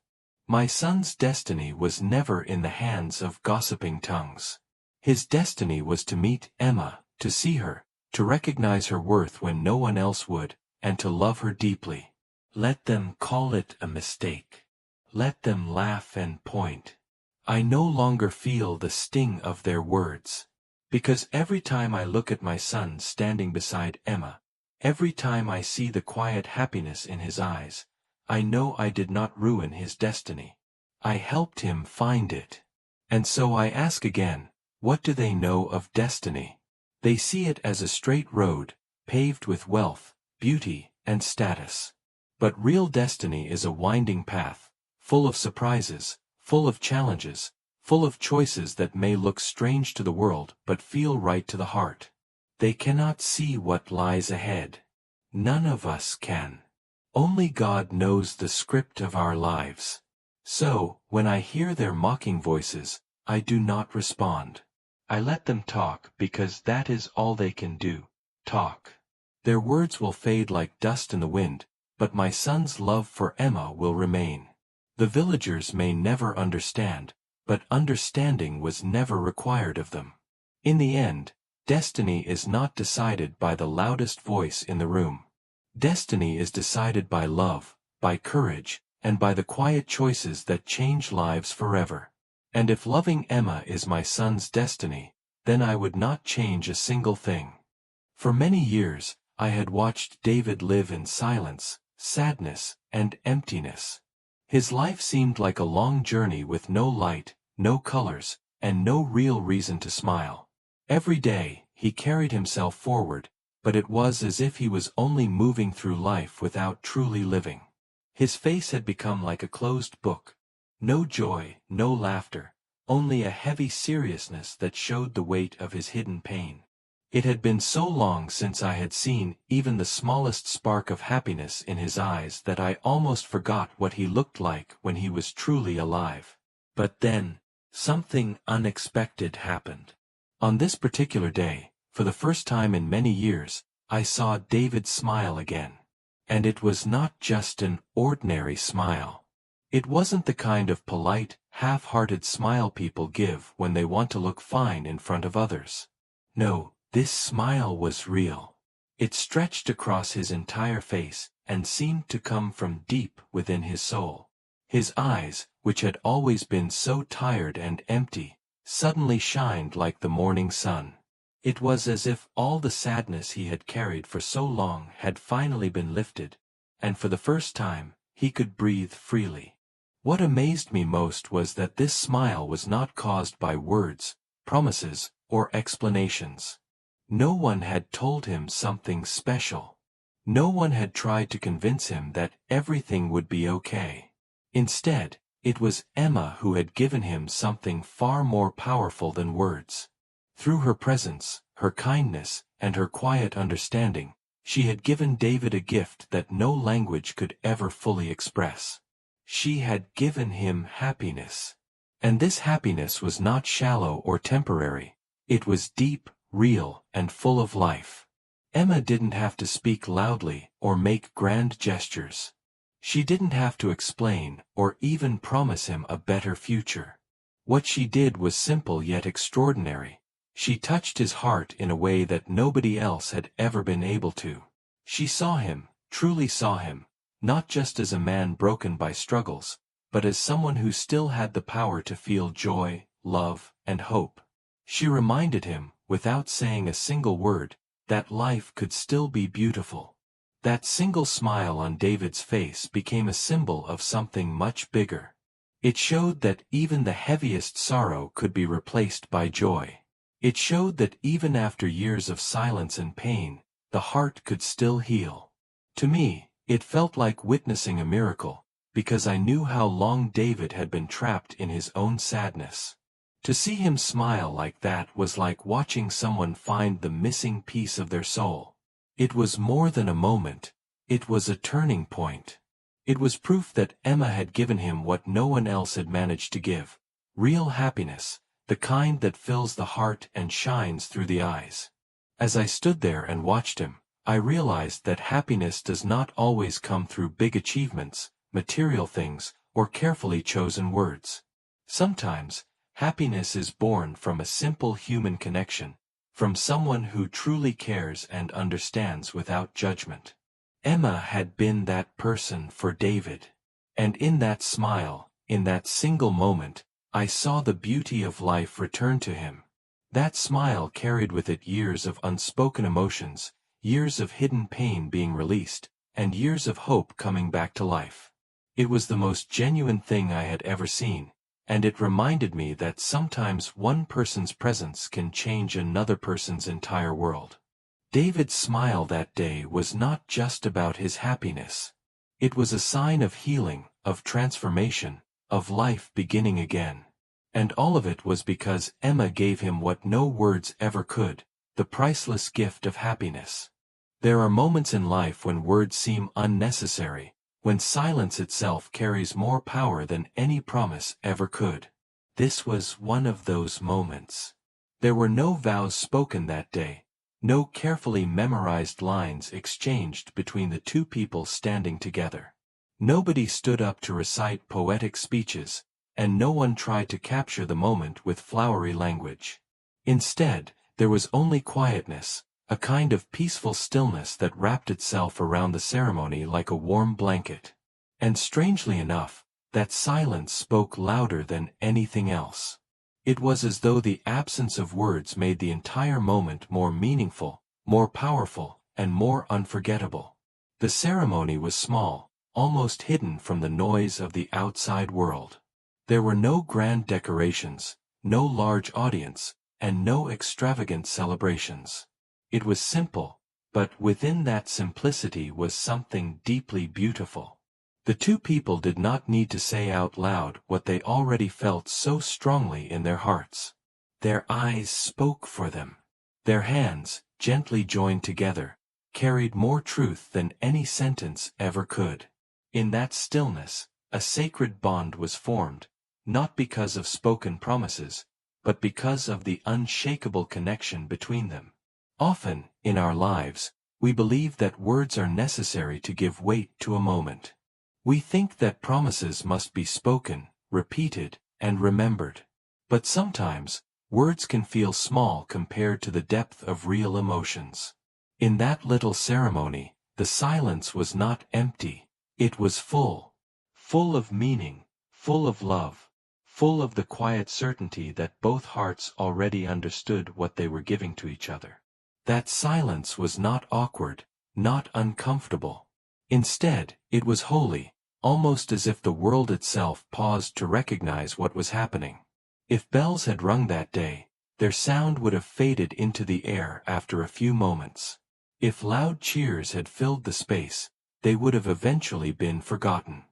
My son's destiny was never in the hands of gossiping tongues. His destiny was to meet Emma, to see her, to recognize her worth when no one else would, and to love her deeply. Let them call it a mistake. Let them laugh and point. I no longer feel the sting of their words. Because every time I look at my son standing beside Emma, every time I see the quiet happiness in his eyes, I know I did not ruin his destiny. I helped him find it. And so I ask again, what do they know of destiny? They see it as a straight road, paved with wealth, beauty, and status. But real destiny is a winding path, full of surprises, full of challenges, full of choices that may look strange to the world but feel right to the heart. They cannot see what lies ahead. None of us can. Only God knows the script of our lives. So, when I hear their mocking voices, I do not respond. I let them talk because that is all they can do, talk. Their words will fade like dust in the wind, but my son's love for Emma will remain. The villagers may never understand, but understanding was never required of them. In the end, destiny is not decided by the loudest voice in the room. Destiny is decided by love, by courage, and by the quiet choices that change lives forever. And if loving Emma is my son's destiny, then I would not change a single thing. For many years, I had watched David live in silence, sadness, and emptiness. His life seemed like a long journey with no light, no colors, and no real reason to smile. Every day, he carried himself forward, but it was as if he was only moving through life without truly living. His face had become like a closed book. No joy, no laughter, only a heavy seriousness that showed the weight of his hidden pain. It had been so long since I had seen even the smallest spark of happiness in his eyes that I almost forgot what he looked like when he was truly alive. But then, something unexpected happened. On this particular day, for the first time in many years, I saw David smile again. And it was not just an ordinary smile. It wasn't the kind of polite, half-hearted smile people give when they want to look fine in front of others. No, this smile was real. It stretched across his entire face and seemed to come from deep within his soul. His eyes, which had always been so tired and empty, suddenly shined like the morning sun. It was as if all the sadness he had carried for so long had finally been lifted, and for the first time, he could breathe freely. What amazed me most was that this smile was not caused by words, promises, or explanations. No one had told him something special. No one had tried to convince him that everything would be okay. Instead, it was Emma who had given him something far more powerful than words. Through her presence, her kindness, and her quiet understanding, she had given David a gift that no language could ever fully express. She had given him happiness. And this happiness was not shallow or temporary. It was deep, real, and full of life. Emma didn't have to speak loudly or make grand gestures. She didn't have to explain or even promise him a better future. What she did was simple yet extraordinary. She touched his heart in a way that nobody else had ever been able to. She saw him, truly saw him, not just as a man broken by struggles, but as someone who still had the power to feel joy, love, and hope. She reminded him, without saying a single word, that life could still be beautiful. That single smile on David's face became a symbol of something much bigger. It showed that even the heaviest sorrow could be replaced by joy. It showed that even after years of silence and pain, the heart could still heal. To me, it felt like witnessing a miracle, because I knew how long David had been trapped in his own sadness. To see him smile like that was like watching someone find the missing piece of their soul. It was more than a moment, it was a turning point. It was proof that Emma had given him what no one else had managed to give: real happiness, the kind that fills the heart and shines through the eyes. As I stood there and watched him, I realized that happiness does not always come through big achievements, material things, or carefully chosen words. Sometimes, happiness is born from a simple human connection, from someone who truly cares and understands without judgment. Emma had been that person for David. And in that smile, in that single moment, I saw the beauty of life return to him. That smile carried with it years of unspoken emotions, years of hidden pain being released, and years of hope coming back to life. It was the most genuine thing I had ever seen, and it reminded me that sometimes one person's presence can change another person's entire world. David's smile that day was not just about his happiness. It was a sign of healing, of transformation, of life beginning again. And all of it was because Emma gave him what no words ever could: the priceless gift of happiness. There are moments in life when words seem unnecessary, when silence itself carries more power than any promise ever could. This was one of those moments. There were no vows spoken that day, no carefully memorized lines exchanged between the two people standing together. Nobody stood up to recite poetic speeches, and no one tried to capture the moment with flowery language. Instead, there was only quietness, a kind of peaceful stillness that wrapped itself around the ceremony like a warm blanket. And strangely enough, that silence spoke louder than anything else. It was as though the absence of words made the entire moment more meaningful, more powerful, and more unforgettable. The ceremony was small, almost hidden from the noise of the outside world. There were no grand decorations, no large audience, and no extravagant celebrations. It was simple, but within that simplicity was something deeply beautiful. The two people did not need to say out loud what they already felt so strongly in their hearts. Their eyes spoke for them. Their hands, gently joined together, carried more truth than any sentence ever could. In that stillness, a sacred bond was formed, not because of spoken promises, but because of the unshakable connection between them. Often, in our lives, we believe that words are necessary to give weight to a moment. We think that promises must be spoken, repeated, and remembered. But sometimes, words can feel small compared to the depth of real emotions. In that little ceremony, the silence was not empty, it was full. Full of meaning, full of love, full of the quiet certainty that both hearts already understood what they were giving to each other. That silence was not awkward, not uncomfortable. Instead, it was holy, almost as if the world itself paused to recognize what was happening. If bells had rung that day, their sound would have faded into the air after a few moments. If loud cheers had filled the space, they would have eventually been forgotten.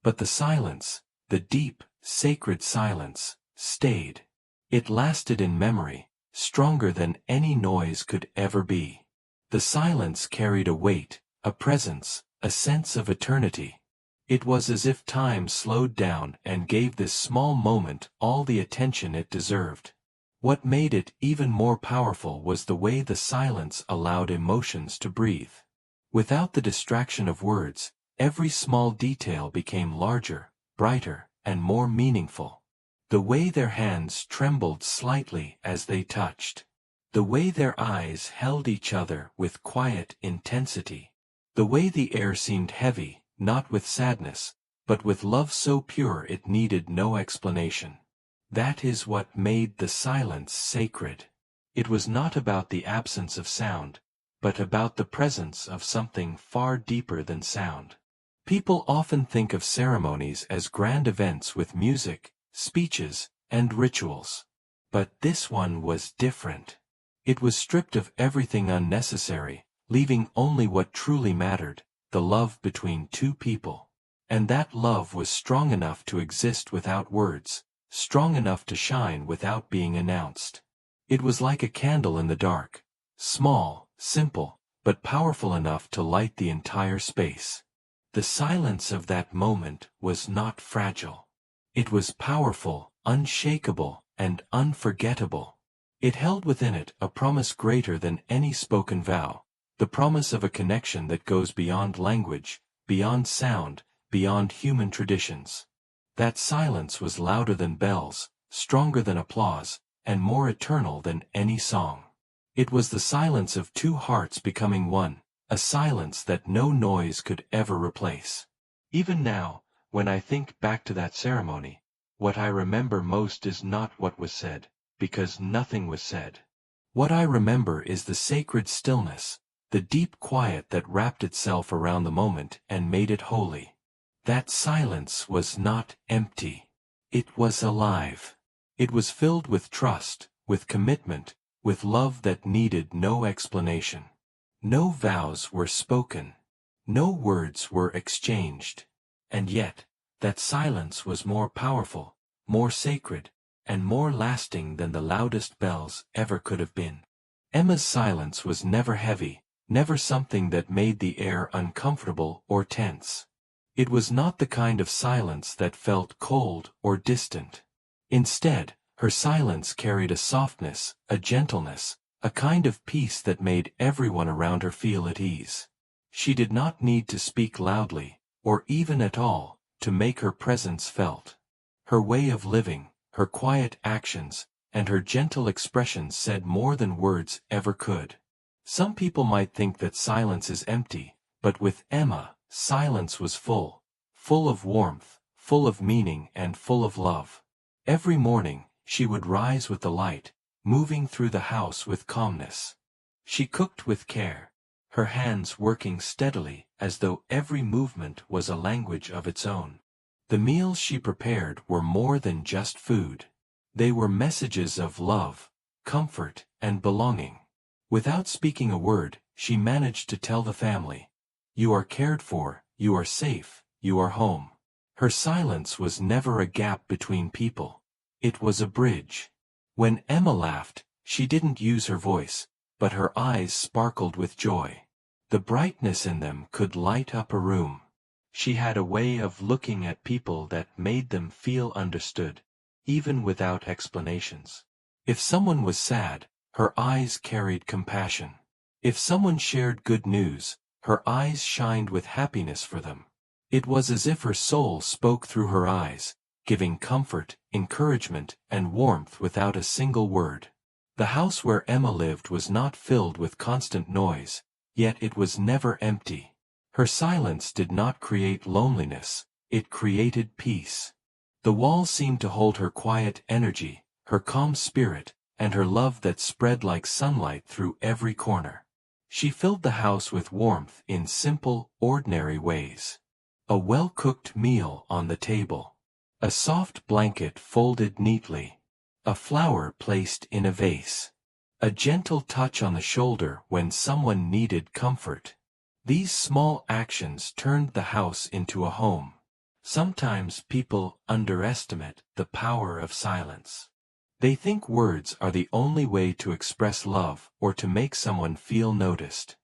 But the silence, the deep, sacred silence, stayed. It lasted in memory, stronger than any noise could ever be. The silence carried a weight, a presence, a sense of eternity. It was as if time slowed down and gave this small moment all the attention it deserved. What made it even more powerful was the way the silence allowed emotions to breathe. Without the distraction of words, every small detail became larger, brighter, and more meaningful. The way their hands trembled slightly as they touched. The way their eyes held each other with quiet intensity. The way the air seemed heavy, not with sadness, but with love so pure it needed no explanation. That is what made the silence sacred. It was not about the absence of sound, but about the presence of something far deeper than sound. People often think of ceremonies as grand events with music, speeches, and rituals. But this one was different. It was stripped of everything unnecessary, leaving only what truly mattered: the love between two people. And that love was strong enough to exist without words, strong enough to shine without being announced. It was like a candle in the dark, small, simple, but powerful enough to light the entire space. The silence of that moment was not fragile. It was powerful, unshakable, and unforgettable. It held within it a promise greater than any spoken vow, the promise of a connection that goes beyond language, beyond sound, beyond human traditions. That silence was louder than bells, stronger than applause, and more eternal than any song. It was the silence of two hearts becoming one, a silence that no noise could ever replace. Even now, when I think back to that ceremony, what I remember most is not what was said, because nothing was said. What I remember is the sacred stillness, the deep quiet that wrapped itself around the moment and made it holy. That silence was not empty. It was alive. It was filled with trust, with commitment, with love that needed no explanation. No vows were spoken. No words were exchanged. And yet, that silence was more powerful, more sacred, and more lasting than the loudest bells ever could have been. Emma's silence was never heavy, never something that made the air uncomfortable or tense. It was not the kind of silence that felt cold or distant. Instead, her silence carried a softness, a gentleness, a kind of peace that made everyone around her feel at ease. She did not need to speak loudly, or even at all, to make her presence felt. Her way of living, her quiet actions, and her gentle expressions said more than words ever could. Some people might think that silence is empty, but with Emma, silence was full of warmth, full of meaning and full of love. Every morning, she would rise with the light, moving through the house with calmness. She cooked with care, her hands working steadily as though every movement was a language of its own. The meals she prepared were more than just food. They were messages of love, comfort, and belonging. Without speaking a word, she managed to tell the family, "You are cared for, you are safe, you are home." Her silence was never a gap between people. It was a bridge. When Emma laughed, she didn't use her voice, but her eyes sparkled with joy. The brightness in them could light up a room. She had a way of looking at people that made them feel understood, even without explanations. If someone was sad, her eyes carried compassion. If someone shared good news, her eyes shined with happiness for them. It was as if her soul spoke through her eyes, giving comfort, encouragement, and warmth without a single word. The house where Emma lived was not filled with constant noise, yet it was never empty. Her silence did not create loneliness, it created peace. The walls seemed to hold her quiet energy, her calm spirit, and her love that spread like sunlight through every corner. She filled the house with warmth in simple, ordinary ways. A well-cooked meal on the table. A soft blanket folded neatly. A flower placed in a vase. A gentle touch on the shoulder when someone needed comfort. These small actions turned the house into a home. Sometimes people underestimate the power of silence. They think words are the only way to express love or to make someone feel noticed.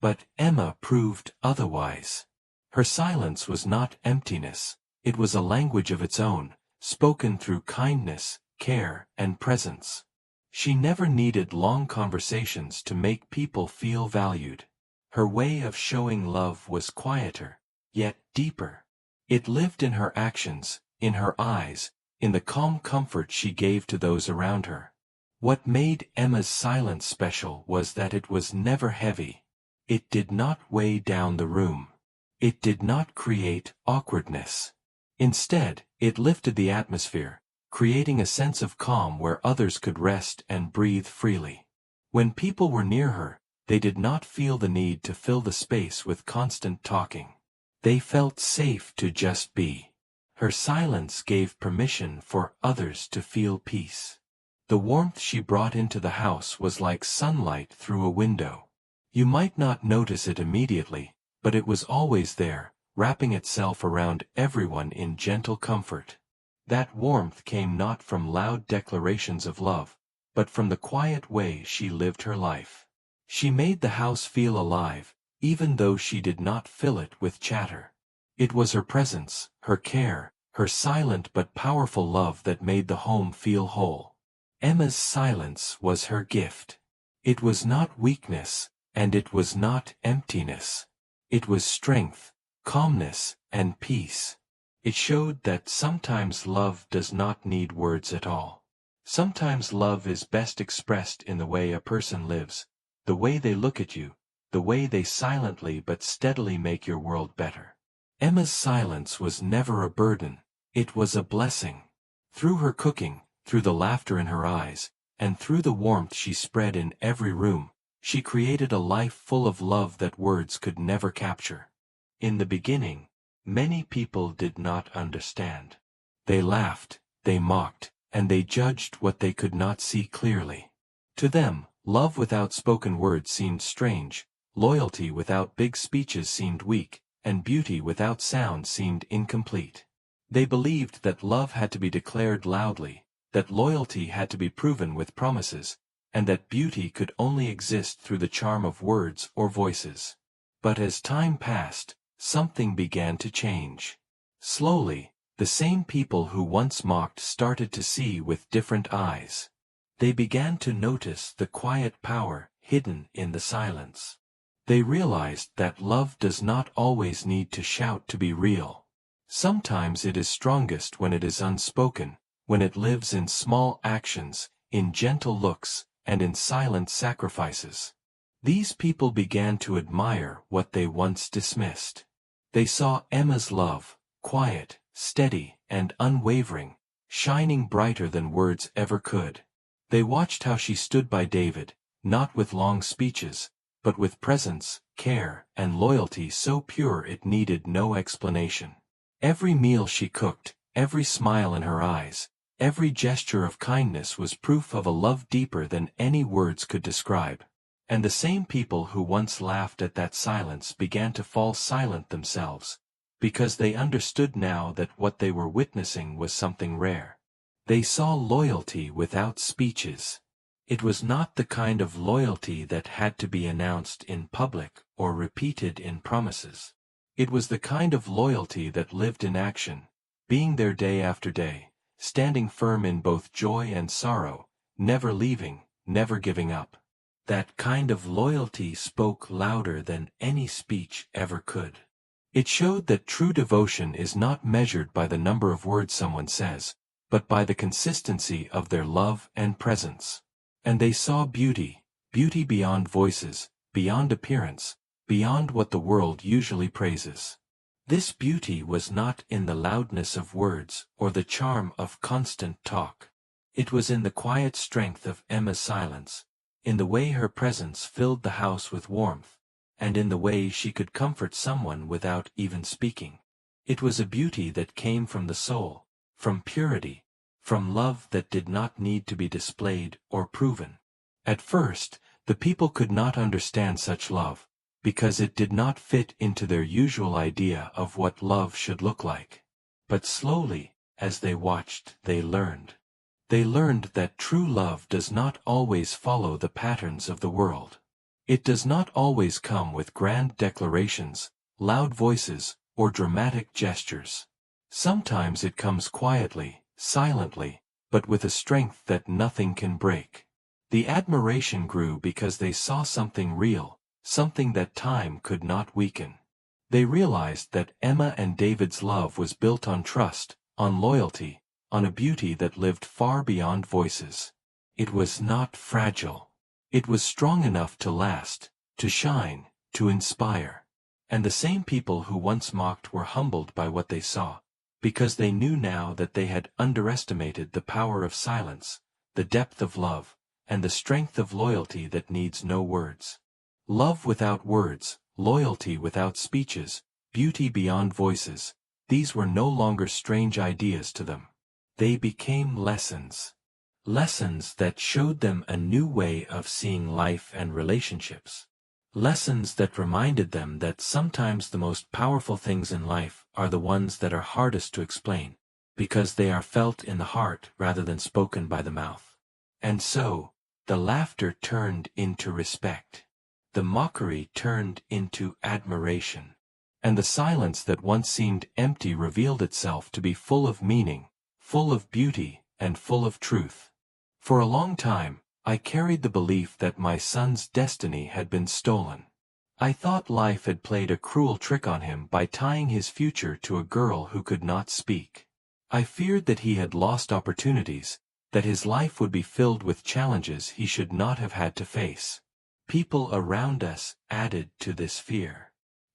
But Emma proved otherwise. Her silence was not emptiness, it was a language of its own, spoken through kindness, care, and presence. She never needed long conversations to make people feel valued. Her way of showing love was quieter, yet deeper. It lived in her actions, in her eyes, in the calm comfort she gave to those around her. What made Emma's silence special was that it was never heavy. It did not weigh down the room. It did not create awkwardness. Instead, it lifted the atmosphere, creating a sense of calm where others could rest and breathe freely. When people were near her, they did not feel the need to fill the space with constant talking. They felt safe to just be. Her silence gave permission for others to feel peace. The warmth she brought into the house was like sunlight through a window. You might not notice it immediately, but it was always there, wrapping itself around everyone in gentle comfort. That warmth came not from loud declarations of love, but from the quiet way she lived her life. She made the house feel alive, even though she did not fill it with chatter. It was her presence, her care, her silent but powerful love that made the home feel whole. Emma's silence was her gift. It was not weakness, and it was not emptiness. It was strength, calmness, and peace. It showed that sometimes love does not need words at all. Sometimes love is best expressed in the way a person lives, the way they look at you, the way they silently but steadily make your world better. Emma's silence was never a burden, it was a blessing. Through her cooking, through the laughter in her eyes, and through the warmth she spread in every room, she created a life full of love that words could never capture. In the beginning, many people did not understand. They laughed, they mocked, and they judged what they could not see clearly. To them, love without spoken words seemed strange, loyalty without big speeches seemed weak, and beauty without sound seemed incomplete. They believed that love had to be declared loudly, that loyalty had to be proven with promises, and that beauty could only exist through the charm of words or voices. But as time passed, something began to change. Slowly, the same people who once mocked started to see with different eyes. They began to notice the quiet power hidden in the silence. They realized that love does not always need to shout to be real. Sometimes it is strongest when it is unspoken, when it lives in small actions, in gentle looks, and in silent sacrifices. These people began to admire what they once dismissed. They saw Emma's love, quiet, steady, and unwavering, shining brighter than words ever could. They watched how she stood by David, not with long speeches, but with presence, care, and loyalty so pure it needed no explanation. Every meal she cooked, every smile in her eyes, every gesture of kindness was proof of a love deeper than any words could describe. And the same people who once laughed at that silence began to fall silent themselves, because they understood now that what they were witnessing was something rare. They saw loyalty without speeches. It was not the kind of loyalty that had to be announced in public or repeated in promises. It was the kind of loyalty that lived in action, being there day after day, standing firm in both joy and sorrow, never leaving, never giving up. That kind of loyalty spoke louder than any speech ever could. It showed that true devotion is not measured by the number of words someone says, but by the consistency of their love and presence. And they saw beauty, beauty beyond voices, beyond appearance, beyond what the world usually praises. This beauty was not in the loudness of words or the charm of constant talk. It was in the quiet strength of Emma's silence, in the way her presence filled the house with warmth, and in the way she could comfort someone without even speaking. It was a beauty that came from the soul, from purity, from love that did not need to be displayed or proven. At first, the people could not understand such love, because it did not fit into their usual idea of what love should look like. But slowly, as they watched, they learned. They learned that true love does not always follow the patterns of the world. It does not always come with grand declarations, loud voices, or dramatic gestures. Sometimes it comes quietly, silently, but with a strength that nothing can break. The admiration grew because they saw something real, something that time could not weaken. They realized that Emma and David's love was built on trust, on loyalty, on a beauty that lived far beyond voices. It was not fragile. It was strong enough to last, to shine, to inspire. And the same people who once mocked were humbled by what they saw, because they knew now that they had underestimated the power of silence, the depth of love, and the strength of loyalty that needs no words. Love without words, loyalty without speeches, beauty beyond voices, these were no longer strange ideas to them. They became lessons. Lessons that showed them a new way of seeing life and relationships. Lessons that reminded them that sometimes the most powerful things in life are the ones that are hardest to explain, because they are felt in the heart rather than spoken by the mouth. And so, the laughter turned into respect. The mockery turned into admiration. and the silence that once seemed empty revealed itself to be full of meaning, full of beauty, and full of truth. For a long time, I carried the belief that my son's destiny had been stolen. I thought life had played a cruel trick on him by tying his future to a girl who could not speak. I feared that he had lost opportunities, that his life would be filled with challenges he should not have had to face. People around us added to this fear.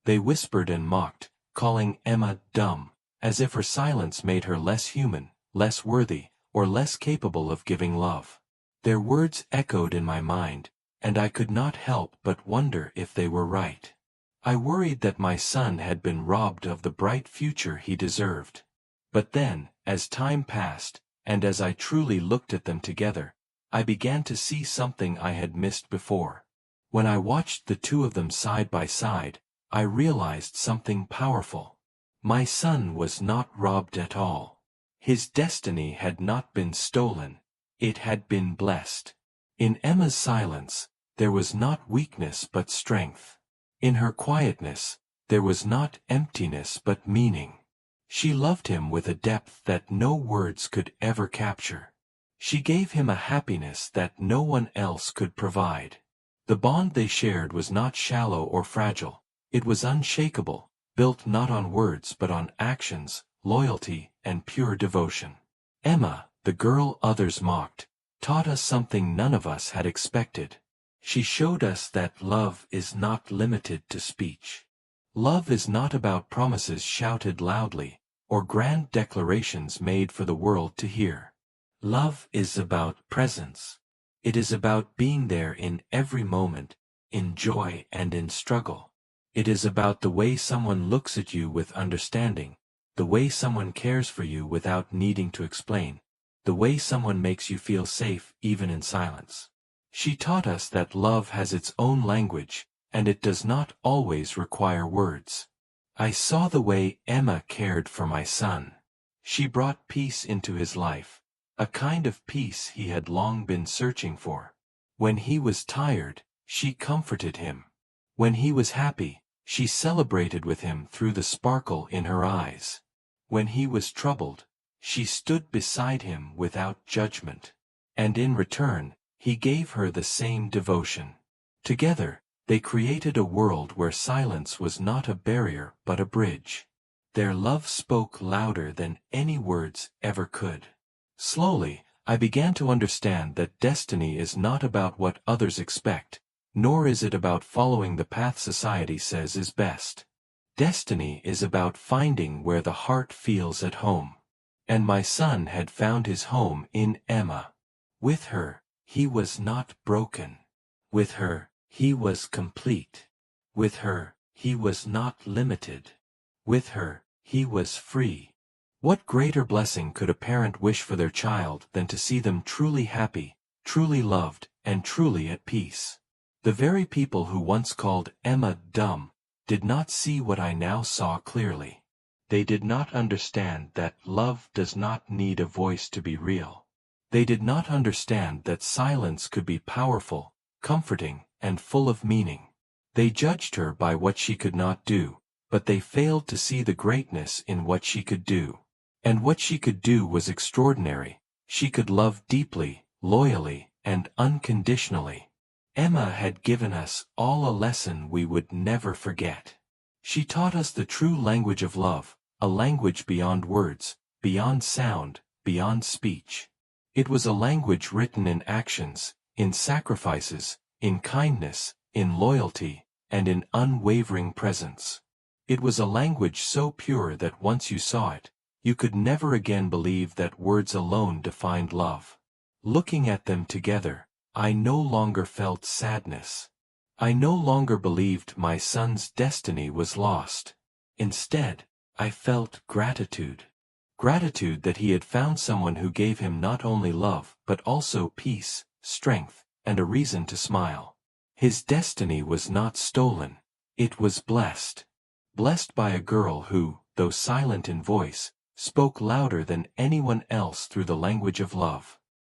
They whispered and mocked, calling Emma dumb, as if her silence made her less human, less worthy, or less capable of giving love. Their words echoed in my mind, and I could not help but wonder if they were right. I worried that my son had been robbed of the bright future he deserved. But then, as time passed, and as I truly looked at them together, I began to see something I had missed before. When I watched the two of them side by side, I realized something powerful. My son was not robbed at all. His destiny had not been stolen, it had been blessed. In Emma's silence, there was not weakness but strength. In her quietness, there was not emptiness but meaning. She loved him with a depth that no words could ever capture. She gave him a happiness that no one else could provide. The bond they shared was not shallow or fragile, it was unshakable, built not on words but on actions, loyalty, and pure devotion. Emma, the girl others mocked, taught us something none of us had expected. She showed us that love is not limited to speech. Love is not about promises shouted loudly, or grand declarations made for the world to hear. Love is about presence. It is about being there in every moment, in joy and in struggle. It is about the way someone looks at you with understanding, the way someone cares for you without needing to explain, the way someone makes you feel safe even in silence. She taught us that love has its own language, and it does not always require words. I saw the way Emma cared for my son. She brought peace into his life, a kind of peace he had long been searching for. When he was tired, she comforted him. When he was happy, she celebrated with him through the sparkle in her eyes. When he was troubled, she stood beside him without judgment. And in return, he gave her the same devotion. Together, they created a world where silence was not a barrier but a bridge. Their love spoke louder than any words ever could. Slowly, I began to understand that destiny is not about what others expect, nor is it about following the path society says is best. Destiny is about finding where the heart feels at home. And my son had found his home in Emma. With her, he was not broken. With her, he was complete. With her, he was not limited. With her, he was free. What greater blessing could a parent wish for their child than to see them truly happy, truly loved, and truly at peace? The very people who once called Emma dumb did not see what I now saw clearly. They did not understand that love does not need a voice to be real. They did not understand that silence could be powerful, comforting, and full of meaning. They judged her by what she could not do, but they failed to see the greatness in what she could do. And what she could do was extraordinary. She could love deeply, loyally, and unconditionally. Emma had given us all a lesson we would never forget. She taught us the true language of love, a language beyond words, beyond sound, beyond speech. It was a language written in actions, in sacrifices, in kindness, in loyalty, and in unwavering presence. It was a language so pure that once you saw it, you could never again believe that words alone defined love. Looking at them together, I no longer felt sadness. I no longer believed my son's destiny was lost. Instead, I felt gratitude. Gratitude that he had found someone who gave him not only love but also peace, strength, and a reason to smile. His destiny was not stolen, it was blessed. Blessed by a girl who, though silent in voice, spoke louder than anyone else through the language of love.